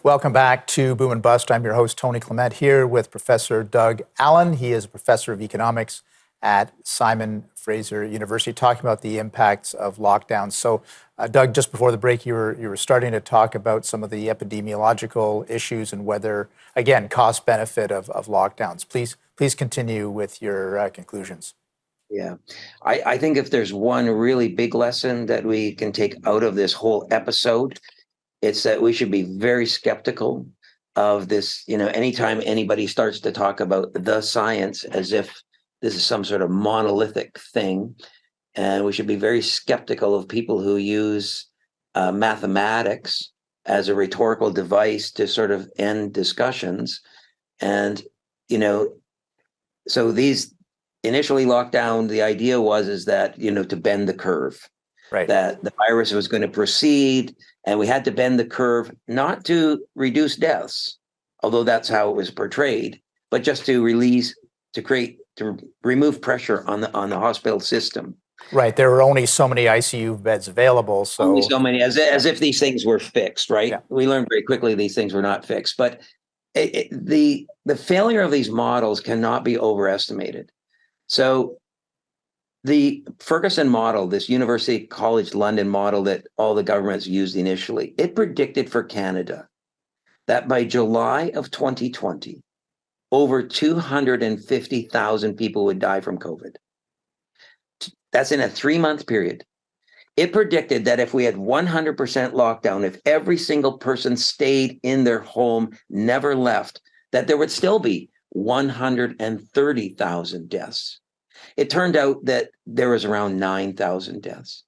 Welcome back to Boom and Bust. I'm your host, Tony Clement, here with Professor Doug Allen. He is a professor of economics at Simon Fraser University, talking about the impacts of lockdowns. So, Doug, just before the break, you were starting to talk about some of the epidemiological issues and whether, again, cost benefit of lockdowns. Please continue with your conclusions. Yeah, I think if there's one really big lesson that we can take out of this whole episode, it's that we should be very skeptical of this. Anytime anybody starts to talk about the science as if this is some sort of monolithic thing, and we should be very skeptical of people who use mathematics as a rhetorical device to sort of end discussions. And, so these initially locked down, the idea is that, to bend the curve, right? That the virus was going to proceed, and we had to bend the curve, not to reduce deaths, although that's how it was portrayed, but just to remove pressure on the hospital system. Right. There were only so many ICU beds available. So only so many, as if these things were fixed, right? Yeah. We learned very quickly these things were not fixed. But the failure of these models cannot be overestimated. So the Ferguson model, this University College London model that all the governments used initially, it predicted for Canada that by July of 2020, over 250,000 people would die from COVID. That's in a 3-month period. It predicted that if we had 100% lockdown, if every single person stayed in their home, never left, that there would still be 130,000 deaths. It turned out that there was around 9,000 deaths.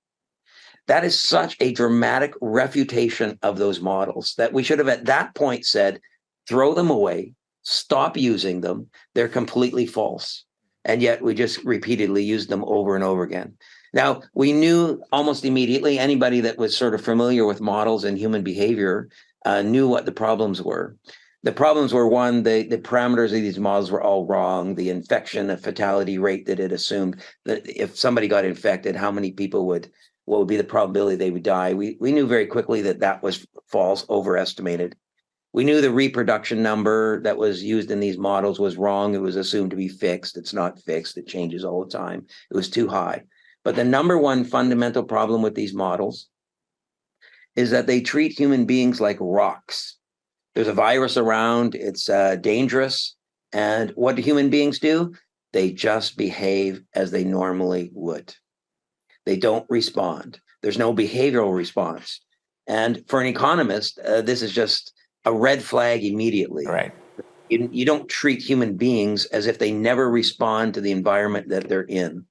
That is such a dramatic refutation of those models that we should have at that point said, throw them away, stop using them. They're completely false. And yet we just repeatedly used them over and over again. Now, we knew almost immediately, anybody that was sort of familiar with models and human behavior knew what the problems were. The problems were, one, the parameters of these models were all wrong. The infection, the fatality rate that it assumed that if somebody got infected, how many people what would be the probability they would die? We knew very quickly that was false, overestimated. We knew the reproduction number that was used in these models was wrong. It was assumed to be fixed. It's not fixed. It changes all the time. It was too high. But the number one fundamental problem with these models is that they treat human beings like rocks. There's a virus around. It's dangerous. And what do human beings do? They just behave as they normally would. They don't respond. There's no behavioral response. And for an economist, this is just a red flag immediately. Right. You don't treat human beings as if they never respond to the environment that they're in.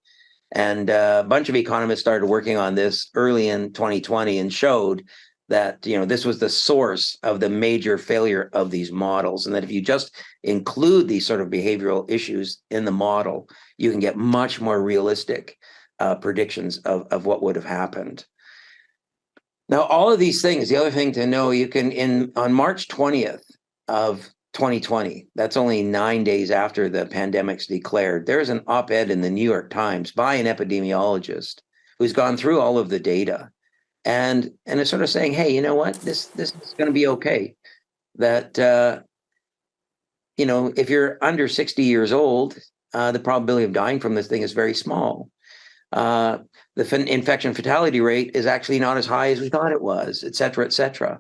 And a bunch of economists started working on this early in 2020 and showed that, this was the source of the major failure of these models. And that if you just include these sort of behavioral issues in the model, you can get much more realistic predictions of what would have happened. Now, all of these things, the other thing to know, you can, on March 20th of 2020, that's only 9 days after the pandemic's declared, there's an op-ed in the New York Times by an epidemiologist who's gone through all of the data and is sort of saying, hey, you know what, this is going to be okay. That, if you're under 60 years old, the probability of dying from this thing is very small. The infection fatality rate is actually not as high as we thought it was, et cetera, et cetera.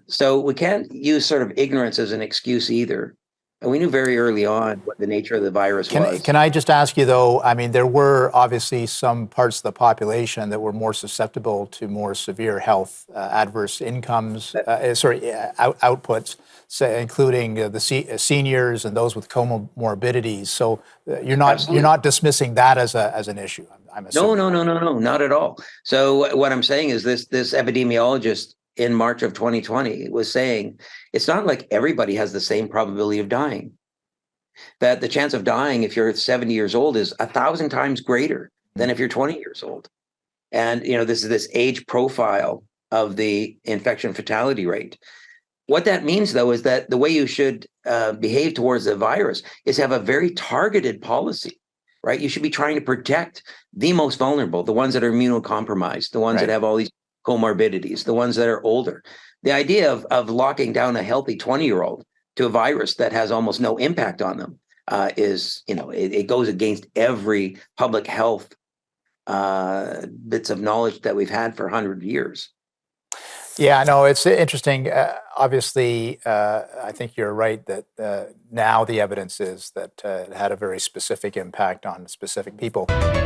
So we can't use sort of ignorance as an excuse either. And we knew very early on what the nature of the virus was. Can I just ask you, though, I mean, there were obviously some parts of the population that were more susceptible to more severe health adverse outputs, including the seniors and those with comorbidities. So you're not dismissing that as an issue, I'm assuming. No, not at all. So what I'm saying is this epidemiologist in March of 2020 was saying it's not like everybody has the same probability of dying. That the chance of dying if you're 70 years old is 1,000 times greater than if you're 20 years old. And this is this age profile of the infection fatality rate. What that means, though, is that the way you should behave towards the virus is have a very targeted policy, right? You should be trying to protect the most vulnerable, the ones that are immunocompromised, the ones that have all these comorbidities, the ones that are older. The idea of locking down a healthy 20-year-old to a virus that has almost no impact on them it goes against every public health bits of knowledge that we've had for 100 years. Yeah, I know it's interesting. Obviously, I think you're right that now the evidence is that it had a very specific impact on specific people.